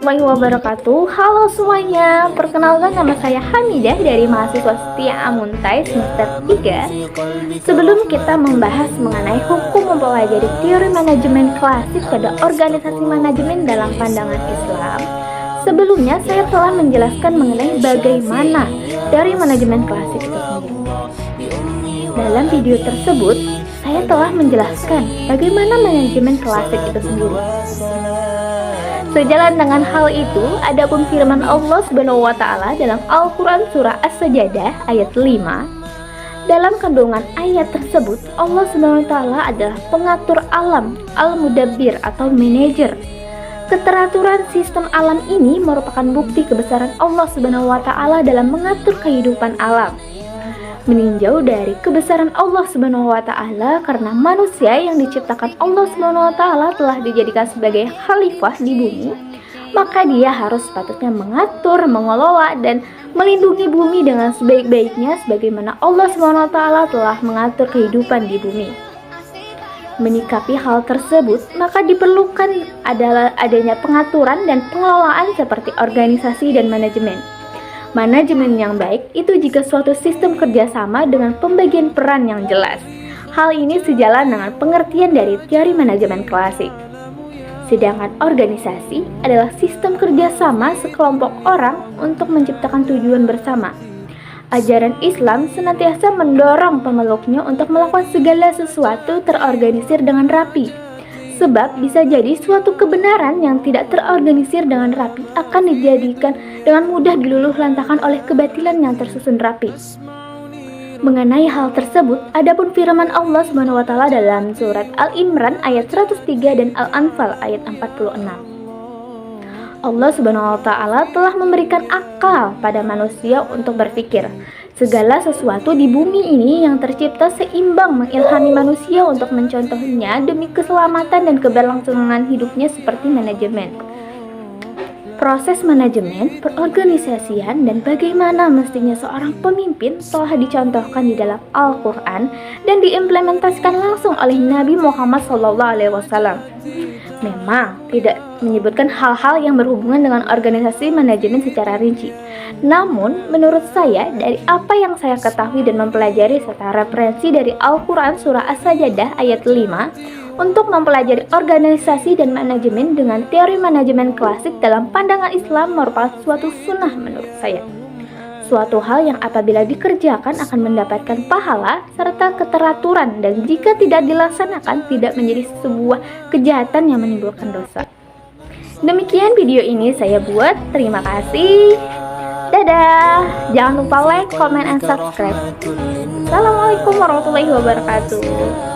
warahmatullahi wabarakatuh. Halo semuanya, perkenalkan nama saya Hamidah dari mahasiswa Setia Amuntai semester 3. Sebelum kita membahas mengenai hukum mempelajari teori manajemen klasik pada organisasi manajemen dalam pandangan Islam, sebelumnya saya telah menjelaskan mengenai bagaimana teori manajemen klasik itu sendiri. Dalam video tersebut, saya telah menjelaskan bagaimana manajemen klasik itu sendiri. Sejalan dengan hal itu, adapun firman Allah Subhanahu wa taala dalam Al-Qur'an surah As-Sajdah ayat 5. Dalam kandungan ayat tersebut, Allah Subhanahu wa taala adalah pengatur alam, al-mudabbir atau manajer. Keteraturan sistem alam ini merupakan bukti kebesaran Allah Subhanahu wa taala dalam mengatur kehidupan alam. Meninjau dari kebesaran Allah Subhanahu wa taala karena manusia yang diciptakan Allah Subhanahu wa taala telah dijadikan sebagai khalifah di bumi, maka dia harus sepatutnya mengatur, mengelola dan melindungi bumi dengan sebaik-baiknya sebagaimana Allah Subhanahu wa taala telah mengatur kehidupan di bumi. Menyikapi hal tersebut, maka diperlukan adalah adanya pengaturan dan pengelolaan seperti organisasi dan manajemen. Manajemen yang baik itu jika suatu sistem kerjasama dengan pembagian peran yang jelas. Hal ini sejalan dengan pengertian dari teori manajemen klasik. Sedangkan organisasi adalah sistem kerjasama sekelompok orang untuk menciptakan tujuan bersama. Ajaran Islam senantiasa mendorong pemeluknya untuk melakukan segala sesuatu terorganisir dengan rapi. Sebab bisa jadi suatu kebenaran yang tidak terorganisir dengan rapi akan dijadikan dengan mudah diluluh lantakan oleh kebatilan yang tersusun rapi. Mengenai hal tersebut, adapun firman Allah Subhanahu wa taala dalam surat Al-Imran ayat 103 dan Al-Anfal ayat 46. Allah Subhanahu wa taala telah memberikan akal pada manusia untuk berpikir. Segala sesuatu di bumi ini yang tercipta seimbang mengilhami manusia untuk mencontohnya demi keselamatan dan keberlangsungan hidupnya seperti manajemen. Proses manajemen, perorganisasian, dan bagaimana mestinya seorang pemimpin telah dicontohkan di dalam Al-Quran dan diimplementasikan langsung oleh Nabi Muhammad SAW. Memang tidak menyebutkan hal-hal yang berhubungan dengan organisasi manajemen secara rinci. Namun, menurut saya, dari apa yang saya ketahui dan mempelajari serta referensi dari Al-Quran surah As-Sajdah ayat 5, untuk mempelajari organisasi dan manajemen dengan teori manajemen klasik dalam pandangan Islam merupakan suatu sunnah menurut saya. Suatu hal yang apabila dikerjakan akan mendapatkan pahala serta keteraturan dan jika tidak dilaksanakan tidak menjadi sebuah kejahatan yang menimbulkan dosa. Demikian video ini saya buat. Terima kasih. Dadah. Jangan lupa like, comment, and subscribe. Assalamualaikum warahmatullahi wabarakatuh.